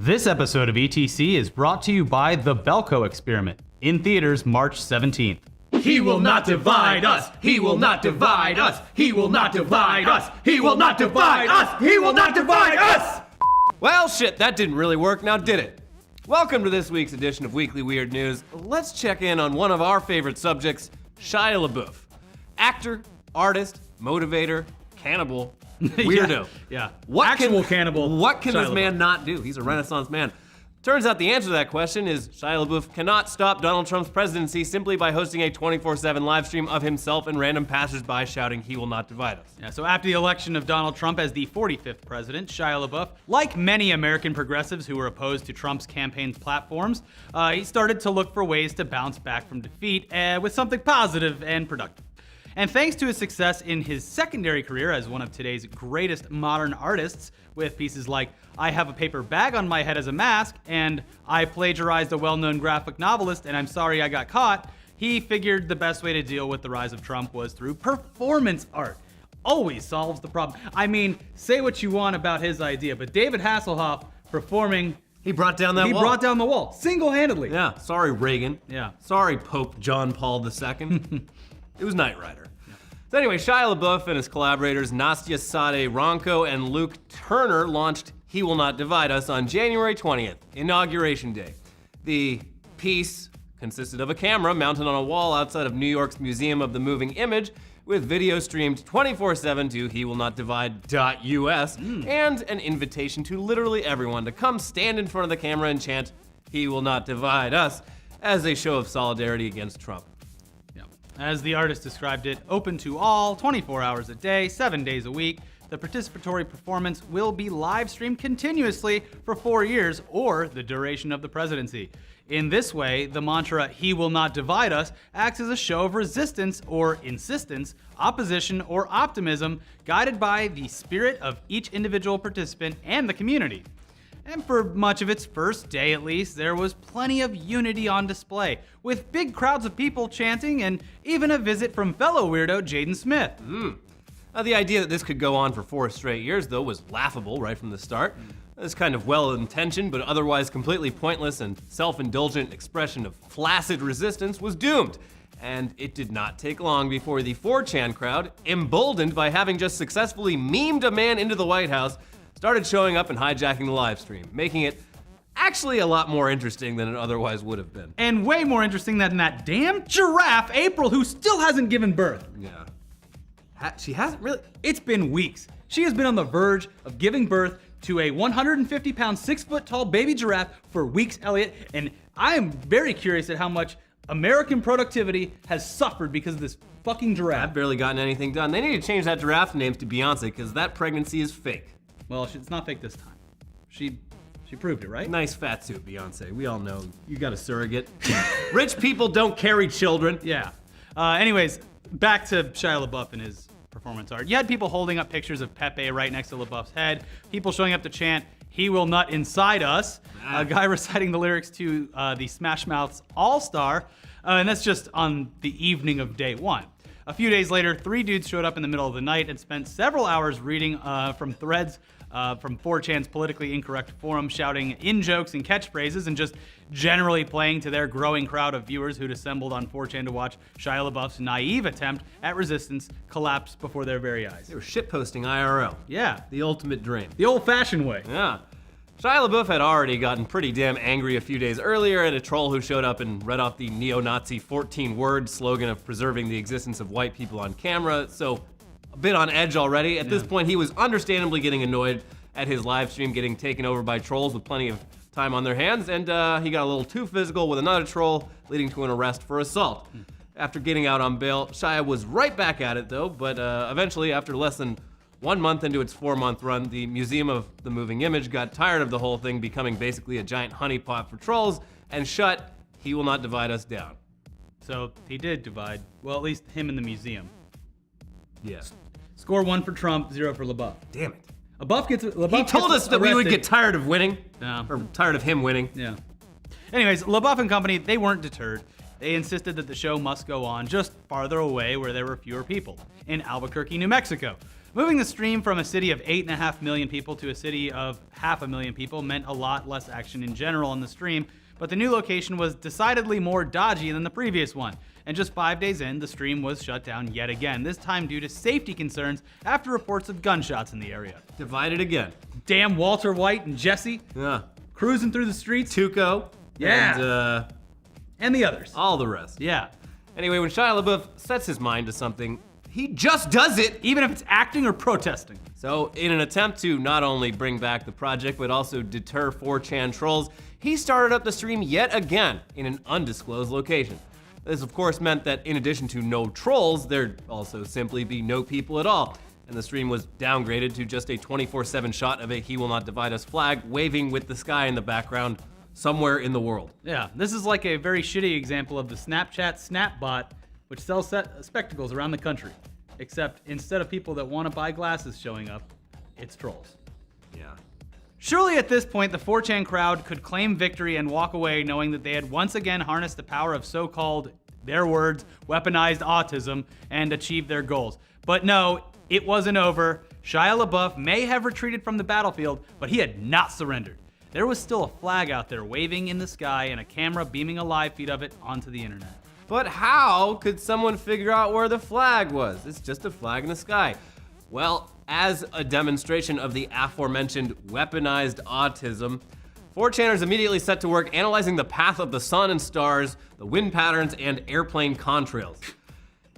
This episode of ETC is brought to you by The Belko Experiment, in theaters March 17th. He will not divide us! He will not divide us! He will not divide us! He will not divide us! He will not divide us! Well, shit, that didn't really work, now did it? Welcome to this week's edition of Weekly Weird News. Let's check in on one of our favorite subjects, Shia LaBeouf. Actor, artist, motivator, cannibal, weirdo. Yeah. Actual cannibal. What can Shia this man not do? He's a Renaissance man. Turns out the answer to that question is Shia LaBeouf cannot stop Donald Trump's presidency simply by hosting a 24/7 live stream of himself and random passersby shouting, "He will not divide us." Yeah, so after the election of Donald Trump as the 45th president, Shia LaBeouf, like many American progressives who were opposed to Trump's campaign's platforms, he started to look for ways to bounce back from defeat with something positive and productive. And thanks to his success in his secondary career as one of today's greatest modern artists, with pieces like "I Have a Paper Bag on My Head as a Mask" and "I Plagiarized a Well-Known Graphic Novelist and I'm Sorry I Got Caught," he figured the best way to deal with the rise of Trump was through performance art. Always solves the problem. I mean, say what you want about his idea, but David Hasselhoff performing... He brought down that wall. He brought down the wall, single-handedly. Yeah, sorry Reagan. Yeah. Sorry Pope John Paul II. It was Knight Rider. So anyway, Shia LaBeouf and his collaborators Nastia Sade Ronco and Luke Turner launched He Will Not Divide Us on January 20th, Inauguration Day. The piece consisted of a camera mounted on a wall outside of New York's Museum of the Moving Image with video streamed 24/7 to hewillnotdivide.us and an invitation to literally everyone to come stand in front of the camera and chant, "He will not divide us," as a show of solidarity against Trump. As the artist described it, open to all, 24 hours a day, 7 days a week. The participatory performance will be live streamed continuously for 4 years or the duration of the presidency. In this way, the mantra, "He will not divide us," acts as a show of resistance or insistence, opposition or optimism, guided by the spirit of each individual participant and the community. And for much of its first day at least, there was plenty of unity on display, with big crowds of people chanting and even a visit from fellow weirdo Jaden Smith. The idea that this could go on for 4 straight years, though, was laughable right from the start. This kind of well-intentioned but otherwise completely pointless and self-indulgent expression of flaccid resistance was doomed. And it did not take long before the 4chan crowd, emboldened by having just successfully memed a man into the White House, started showing up and hijacking the live stream, making it actually a lot more interesting than it otherwise would have been. And way more interesting than that damn giraffe, April, who still hasn't given birth. Yeah. She hasn't really? It's been weeks. She has been on the verge of giving birth to a 150-pound, 6-foot-tall baby giraffe for weeks, Elliot, and I am very curious at how much American productivity has suffered because of this fucking giraffe. I've barely gotten anything done. They need to change that giraffe names to Beyonce, because that pregnancy is fake. Well, it's not fake this time. She proved it, right? Nice fat suit, Beyonce. We all know you got a surrogate. Rich people don't carry children. Yeah. Anyways, back to Shia LaBeouf and his performance art. You had people holding up pictures of Pepe right next to LaBeouf's head. People showing up to chant, "He will nut inside us." A guy reciting the lyrics to the Smash Mouth's All-Star. And that's just on the evening of day one. A few days later, 3 dudes showed up in the middle of the night and spent several hours reading from threads from 4chan's politically incorrect forum, shouting in-jokes and catchphrases and just generally playing to their growing crowd of viewers who'd assembled on 4chan to watch Shia LaBeouf's naive attempt at resistance collapse before their very eyes. They were shitposting IRL. Yeah. The ultimate dream. The old-fashioned way. Yeah. Shia LaBeouf had already gotten pretty damn angry a few days earlier at a troll who showed up and read off the neo-Nazi 14-word slogan of preserving the existence of white people on camera, so a bit on edge already. At this point, he was understandably getting annoyed at his live stream getting taken over by trolls with plenty of time on their hands, and he got a little too physical with another troll, leading to an arrest for assault. After getting out on bail, Shia was right back at it though, but eventually, after less than 1 month into its 4-month run, the Museum of the Moving Image got tired of the whole thing becoming basically a giant honeypot for trolls and shut He Will Not Divide Us down. So he did divide, well, at least him in the museum. Yeah. Score 1 for Trump, 0 for LaBeouf. Damn it. LaBeouf He told us that we would get tired of winning. Yeah. Or tired of him winning. Yeah. Anyways, LaBeouf and company, they weren't deterred. They insisted that the show must go on just farther away where there were fewer people, in Albuquerque, New Mexico. Moving the stream from a city of 8.5 million people to a city of 500,000 people meant a lot less action in general on the stream, but the new location was decidedly more dodgy than the previous one. And just 5 days in, the stream was shut down yet again, this time due to safety concerns after reports of gunshots in the area. Divided again. Damn Walter White and Jesse. Yeah. Cruising through the streets. Tuco. Yeah. And the others. All the rest. Yeah. Anyway, when Shia LaBeouf sets his mind to something, he just does it. Even if it's acting or protesting. So in an attempt to not only bring back the project, but also deter 4chan trolls, he started up the stream yet again in an undisclosed location. This of course meant that in addition to no trolls, there'd also simply be no people at all. And the stream was downgraded to just a 24/7 shot of a "He Will Not Divide Us" flag waving with the sky in the background somewhere in the world. Yeah, this is like a very shitty example of the Snapchat Snapbot, which sells spectacles around the country. Except instead of people that want to buy glasses showing up, it's trolls. Yeah. Surely at this point, the 4chan crowd could claim victory and walk away knowing that they had once again harnessed the power of so-called, their words, weaponized autism and achieved their goals. But no, it wasn't over. Shia LaBeouf may have retreated from the battlefield, but he had not surrendered. There was still a flag out there waving in the sky and a camera beaming a live feed of it onto the internet. But how could someone figure out where the flag was? It's just a flag in the sky. Well, as a demonstration of the aforementioned weaponized autism, 4chaners immediately set to work analyzing the path of the sun and stars, the wind patterns, and airplane contrails.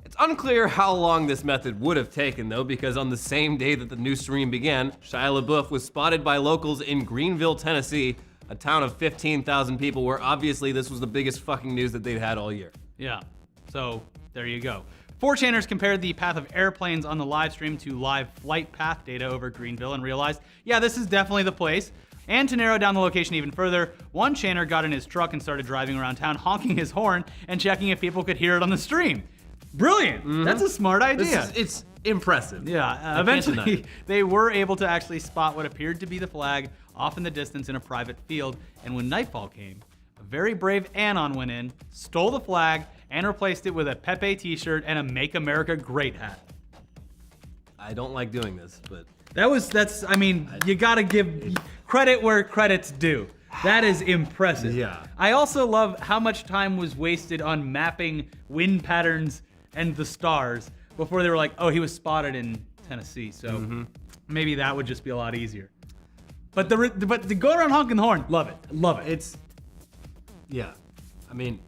It's unclear how long this method would have taken though, because on the same day that the new stream began, Shia LaBeouf was spotted by locals in Greenville, Tennessee, a town of 15,000 people where obviously this was the biggest fucking news that they'd had all year. Yeah, so there you go. 4chaners compared the path of airplanes on the live stream to live flight path data over Greenville and realized, yeah, this is definitely the place. And to narrow down the location even further, one channer got in his truck and started driving around town honking his horn and checking if people could hear it on the stream. Brilliant! Mm-hmm. That's a smart idea. It's impressive. Yeah, eventually they were able to actually spot what appeared to be the flag off in the distance in a private field, and when nightfall came, a very brave Anon went in, stole the flag, and replaced it with a Pepe t-shirt and a Make America Great hat. I don't like doing this, but... I mean, you gotta give credit where credit's due. That is impressive. Yeah. I also love how much time was wasted on mapping wind patterns and the stars before they were like, oh, he was spotted in Tennessee, so maybe that would just be a lot easier. But to go around honking the horn, love it, love it. It's, yeah, I mean,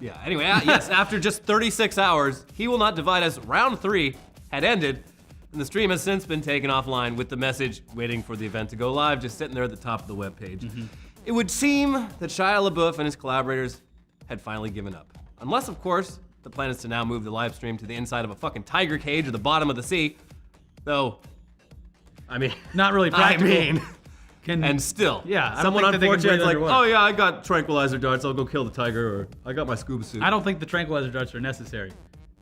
yeah. Anyway, yes, after just 36 hours, He Will Not Divide Us round 3 had ended, and the stream has since been taken offline with the message waiting for the event to go live, just sitting there at the top of the webpage. It would seem that Shia LaBeouf and his collaborators had finally given up. Unless, of course, the plan is to now move the live stream to the inside of a fucking tiger cage or the bottom of the sea. Though, I mean... Not really practical. And still, yeah, someone on 4chan's like, underwater. oh yeah, I got tranquilizer darts, I'll go kill the tiger, or I got my scuba suit. I don't think the tranquilizer darts are necessary.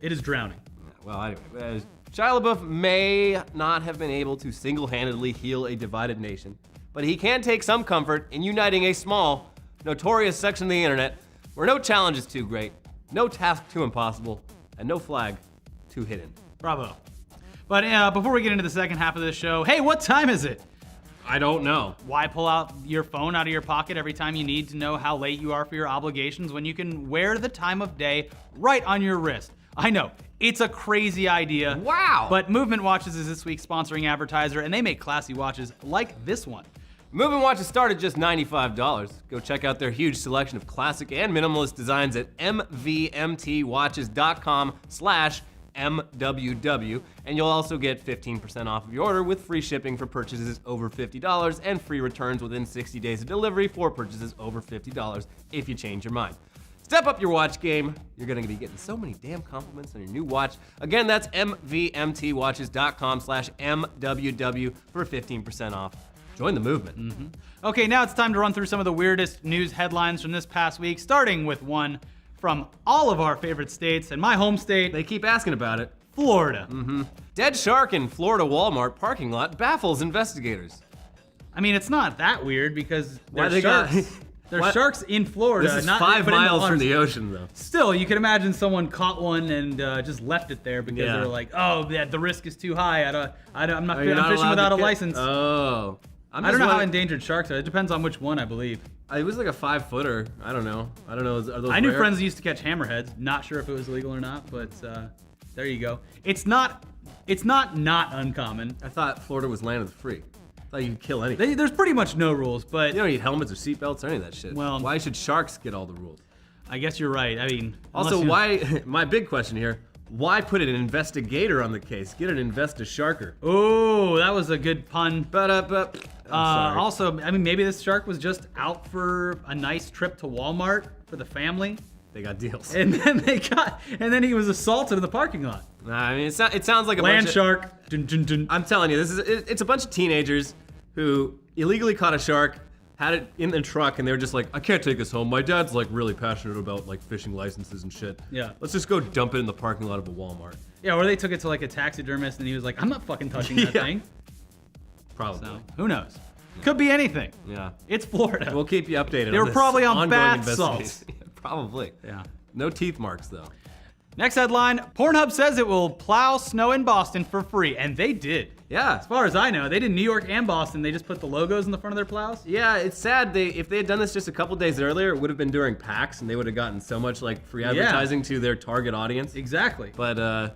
It is drowning. Well, anyway, Shia LaBeouf may not have been able to single-handedly heal a divided nation, but he can take some comfort in uniting a small, notorious section of the internet where no challenge is too great, no task too impossible, and no flag too hidden. Bravo. But before we get into the second half of this show, hey, what time is it? I don't know. Why pull out your phone out of your pocket every time you need to know how late you are for your obligations when you can wear the time of day right on your wrist? I know, it's a crazy idea. Wow. But Movement Watches is this week's sponsoring advertiser, and they make classy watches like this one. Movement watches start at just $95. Go check out their huge selection of classic and minimalist designs at mvmtwatches.com/MWW, and you'll also get 15% off of your order with free shipping for purchases over $50 and free returns within 60 days of delivery for purchases over $50 if you change your mind. Step up your watch game. You're gonna be getting so many damn compliments on your new watch. Again, that's mvmtwatches.com/MWW for 15% off. Join the movement. Okay, now it's time to run through some of the weirdest news headlines from this past week, starting with one from all of our favorite states and my home state. They keep asking about it. Florida. Dead shark in Florida Walmart parking lot baffles investigators. I mean, it's not that weird because Why they're they got sharks. There's sharks in Florida. This is not 5 but in miles water. from the ocean, though. Still, you can imagine someone caught one and just left it there because they're like, oh, yeah, the risk is too high. I'm not fishing without a license. Oh. I don't know how endangered sharks are. It depends on which one, I believe. It was like a 5-footer. I don't know. Are those I knew rare? friends that used to catch hammerheads. Not sure if it was legal or not, but there you go. It's not uncommon. I thought Florida was land of the free. I thought you could kill anything. There's pretty much no rules, but You don't need helmets or seatbelts or any of that shit. Well, why should sharks get all the rules? I guess you're right. I mean, Also, unless you- why? My big question here: why put an investigator on the case? Get an invest-a-sharker. Oh, that was a good pun. I'm sorry. Also, I mean, maybe this shark was just out for a nice trip to Walmart for the family, They got deals. and then he was assaulted in the parking lot. I mean, it sounds like a Land bunch shark. Dun, dun, dun. I'm telling you, it's a bunch of teenagers who illegally caught a shark, had it in the truck, and they were just like, I can't take this home. My dad's like really passionate about like fishing licenses and shit. Yeah. Let's just go dump it in the parking lot of a Walmart. Yeah, or they took it to like a taxidermist, and he was like, I'm not fucking touching that Yeah. thing. Probably. So who knows? Could be anything. Yeah. It's Florida. We'll keep you updated. They were this probably on ongoing bath investigation. salts. Yeah, probably. Yeah. No teeth marks though. Next headline: Pornhub says it will plow snow in Boston for free, and they did. Yeah. As far as I know, they did New York and Boston. They just put the logos in the front of their plows. Yeah, it's sad. If they had done this just a couple days earlier, it would have been during PAX, and they would have gotten so much like free advertising to their target audience. Exactly. But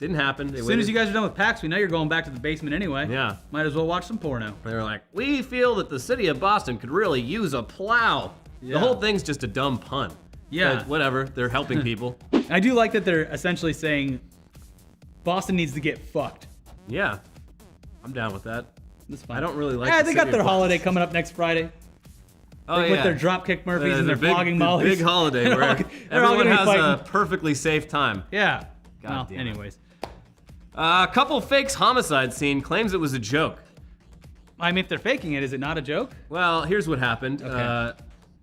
didn't happen. As soon as you guys are done with PAX, we know you're going back to the basement anyway. Yeah. Might as well watch some porno. They were like, we feel that the city of Boston could really use a plow. Yeah. The whole thing's just a dumb pun. Yeah. But whatever. They're helping people. I do like that they're essentially saying Boston needs to get fucked. Yeah. I'm down with that. That's fine. I don't really like. Yeah, the they city got of their Boston. holiday coming up next Friday. Oh With their Dropkick Murphys and their big, flogging the mollies. big holiday They're where all- they're all everyone gonna be has fighting. a perfectly safe time. Yeah. God Well, damn it. anyways. A couple fakes homicide scene claims it was a joke. I mean, if they're faking it, is it not a joke? Well, here's what happened. Okay.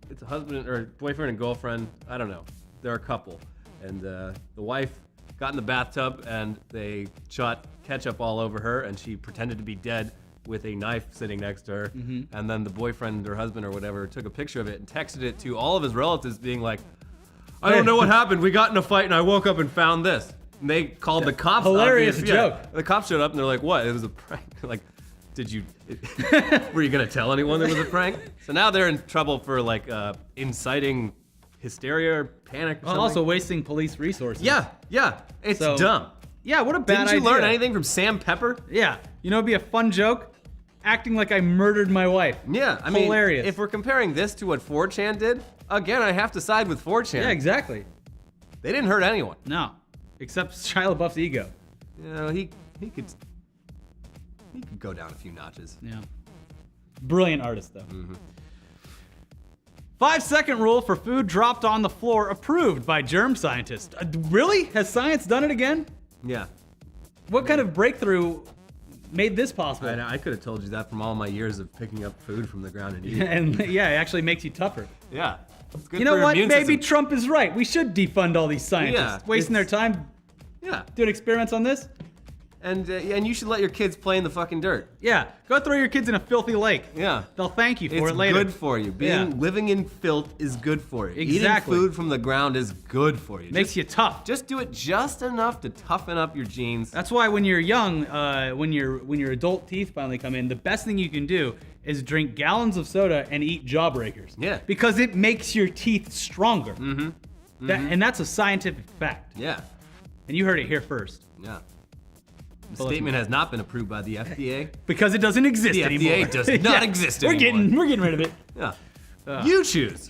It's a husband or boyfriend and girlfriend. I don't know. They're a couple, and the wife got in the bathtub and they shot ketchup all over her, and she pretended to be dead with a knife sitting next to her. Mm-hmm. And then the boyfriend or husband or whatever took a picture of it and texted it to all of his relatives, being like, "I don't know what happened. We got in a fight and I woke up and found this." And they called the cops. Hilarious obviously. joke. Yeah. The cops showed up and they're like, "What? It was a prank." Like, did you? Were you gonna tell anyone it was a prank? So now they're in trouble for like inciting hysteria or panic. Or Well, something. also wasting police resources. yeah, it's So, dumb. Yeah, what a bad Didn't you idea. learn anything from Sam Pepper? Yeah. You know, it'd be a fun joke. Acting like I murdered my wife. Yeah, I mean, Hilarious. if we're comparing this to what 4chan did, again, I have to side with 4chan. Yeah, exactly. They didn't hurt anyone. No. Except Shia LaBeouf's ego. You know, he could go down a few notches. Yeah. Brilliant artist, though. Mm-hmm. 5-second rule for food dropped on the floor approved by germ scientists. Really? Has science done it again? Yeah. What kind of breakthrough made this possible? I could have told you that from all my years of picking up food from the ground and eating. And yeah, it actually makes you tougher. Yeah. It's good You know for your what? immune Maybe system. Trump is right. We should defund all these scientists. Yeah, Wasting their it's- time Yeah. doing experiments on this? And you should let your kids play in the fucking dirt. Yeah. Go throw your kids in a filthy lake. Yeah. They'll thank you for It's it later. good for you. Yeah. Living in filth is good for you. Exactly. Eating food from the ground is good for you. Makes you tough. Just do it just enough to toughen up your genes. That's why when you're young, when your adult teeth finally come in, the best thing you can do is drink gallons of soda and eat Jawbreakers. Yeah. Because it makes your teeth stronger. Mm-hmm. And that's a scientific fact. Yeah. And you heard it here first. Yeah. The statement has not been approved by the FDA. Because it doesn't exist The anymore. FDA does not exist We're anymore. getting rid of it. Yeah. You choose.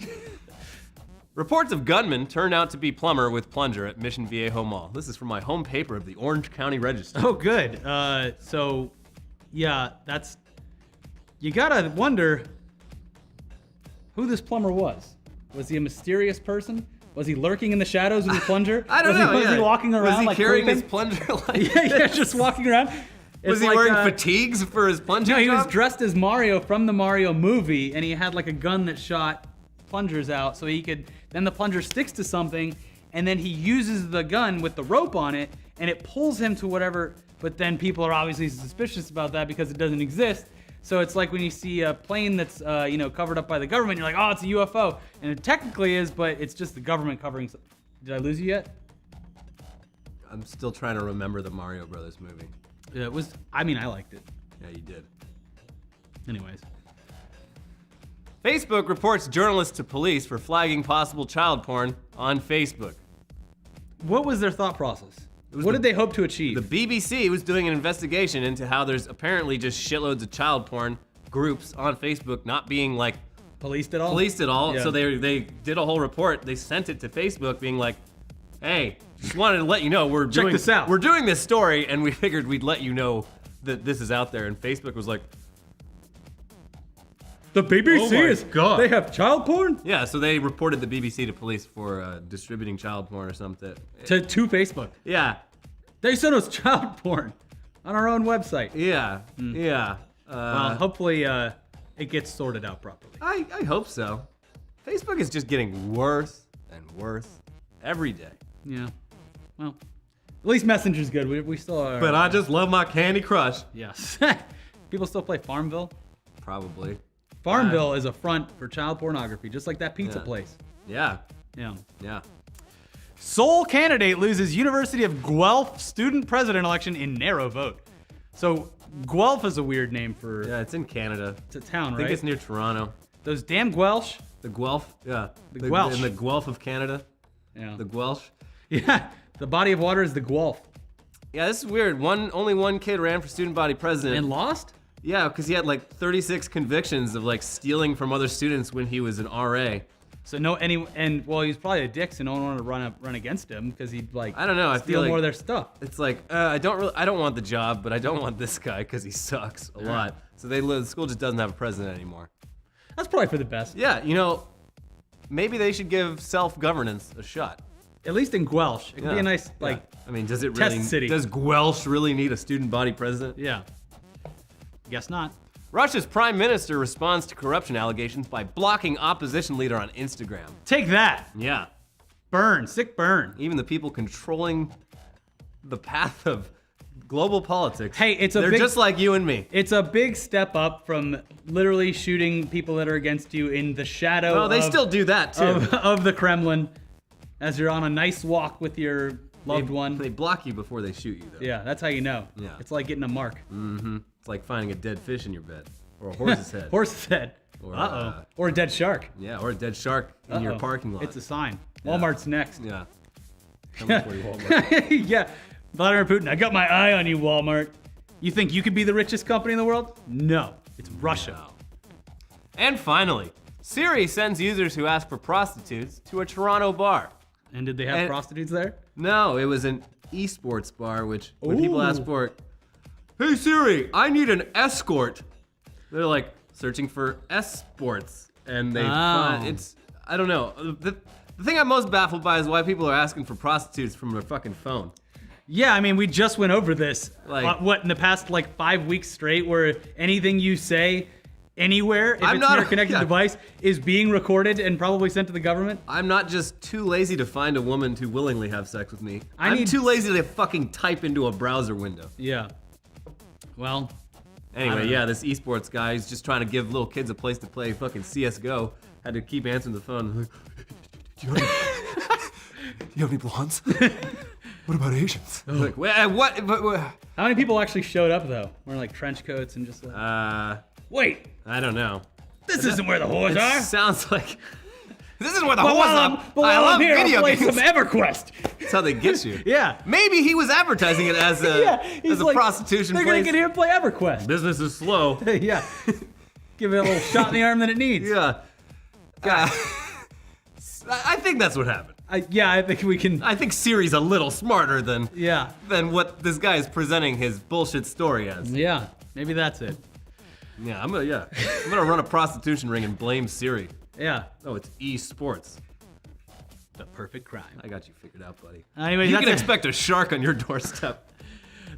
Reports of gunmen turned out to be Plumber with Plunger at Mission Viejo Mall. This is from my home paper of the Orange County Register. Oh, good. So, yeah, that's. You gotta wonder who this plumber was. Was he a mysterious person? Was he lurking in the shadows with his plunger? I don't know. Was he walking around Was he like carrying creeping? his plunger like yeah, just walking around. Was It's he like, wearing fatigues for his plunger No, he was job? dressed as Mario from the Mario movie, and he had like a gun that shot plungers out, so he could. Then the plunger sticks to something, and then he uses the gun with the rope on it, and it pulls him to whatever. But then people are obviously suspicious about that because it doesn't exist. So it's like when you see a plane that's covered up by the government, you're like, oh, it's a UFO, and it technically is, but it's just the government covering. Did I lose you yet? I'm still trying to remember the Mario Brothers movie. It was. I mean, I liked it. Yeah, you did. Anyways. Facebook reports journalists to police for flagging possible child porn on Facebook. What was their thought process? What did they hope to achieve? The BBC was doing an investigation into how there's apparently just shitloads of child porn groups on Facebook not being like Policed at all? Yeah. So they did a whole report. They sent it to Facebook being like, hey, just wanted to let you know Check this out. We're doing this story and we figured we'd let you know that this is out there. And Facebook was like, the BBC God. They have child porn? yeah, so they reported the BBC to police for distributing child porn or something. To Facebook. Yeah, They sent us child porn on our own website. yeah. Well, hopefully it gets sorted out properly. I hope so. Facebook is just getting worse and worse every day. Yeah. Well, at least Messenger's good. We still are. But I just love my Candy Crush. Yes. People still play Farmville. Probably. Farmville is a front for child pornography, just like that pizza Yeah. place. Yeah. Yeah. Yeah. Sole candidate loses University of Guelph student president election in narrow vote. So Guelph is a weird name for Yeah, it's in Canada. it's a town, I right? think it's near Toronto. Those damn Guelph. The Guelph. Yeah. The Guelph. In the Guelph of Canada. Yeah. The Guelph. Yeah. The body of water is the Guelph. Yeah, this is weird. Only one kid ran for student body president. And lost? Yeah, because he had like 36 convictions of like stealing from other students when he was an RA. So well, he's probably a dick, so no one wanted to run against him because he'd like I don't know. I steal feel like more of their stuff. It's like I don't want the job, but I don't want this guy because he sucks a lot. So the school just doesn't have a president anymore. That's probably for the best. Yeah, maybe they should give self-governance a shot. At least in Guelph, it could be a nice Yeah. I mean, does it test really? city. Does Guelph really need a student body president? Yeah. Guess not. Russia's prime minister responds to corruption allegations by blocking opposition leader on Instagram. Take that. Yeah. Burn. Sick burn. Even the people controlling the path of global politics. Hey, they're just like you and me. It's a big step up from literally shooting people that are against you in the shadow Well, they still do that too. of the Kremlin as you're on a nice walk with your loved one. They block you before they shoot you, though. Yeah, that's how you know. Yeah. It's like getting a mark. It's like finding a dead fish in your bed, or a horse's head. Horse's head. Or, Uh-oh. Or a dead shark. Yeah, or a dead shark in your Uh-oh. parking lot. It's a sign. Walmart's next. Yeah. Coming for you, Walmart. Yeah. Vladimir Putin, I got my eye on you, Walmart. You think you could be the richest company in the world? No. It's Russia. No. And finally, Siri sends users who ask for prostitutes to a Toronto bar. And did they have prostitutes there? No, it was an eSports bar, which when people Ooh. ask for, hey Siri, I need an escort. They're like searching for eSports, and they find I don't know. The thing I'm most baffled by is why people are asking for prostitutes from their fucking phone. Yeah, I mean, we just went over this. Like- in the past 5 weeks straight, where anything you say anywhere, if I'm it's not- near a connected yeah. device, is being recorded and probably sent to the government? I'm not just too lazy to find a woman to willingly have sex with me. I'm need- too lazy to fucking type into a browser window. Yeah. Well, Anyway, know. yeah, this esports guy is just trying to give little kids a place to play fucking CSGO. Had to keep answering the phone. Do you have any blondes? What about Asians? Like, what? how many people actually showed up, though? Wearing trench coats and just wait, I don't know. this isn't where the whores are. Sounds like this is where the But whores while are. I'm I love here, video I'll play games. some EverQuest. That's how they get you. Yeah. Maybe he was advertising it as a He's as a like, prostitution They're place. gonna get here and play EverQuest. Business is slow. Yeah. Give it a little shot in the arm that it needs. Yeah. I think that's what happened. I think we can. I think Siri's a little smarter than Yeah. what this guy is presenting his bullshit story as. Yeah. Maybe that's it. Yeah, I'm gonna run a prostitution ring and blame Siri. Yeah. Oh, it's eSports. The perfect crime. I got you figured out, buddy. Anyway, You that's can it. expect a shark on your doorstep.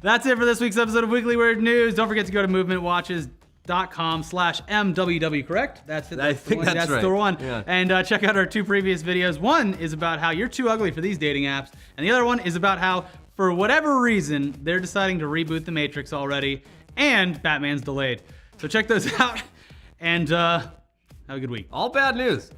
That's it for this week's episode of Weekly Weird News. Don't forget to go to movementwatches.com/MWW, correct? That's it. I think that's right. the one. Yeah. And check out our two previous videos. One is about how you're too ugly for these dating apps, and the other one is about how, for whatever reason, they're deciding to reboot The Matrix already, and Batman's delayed. So check those out, and have a good week. All bad news.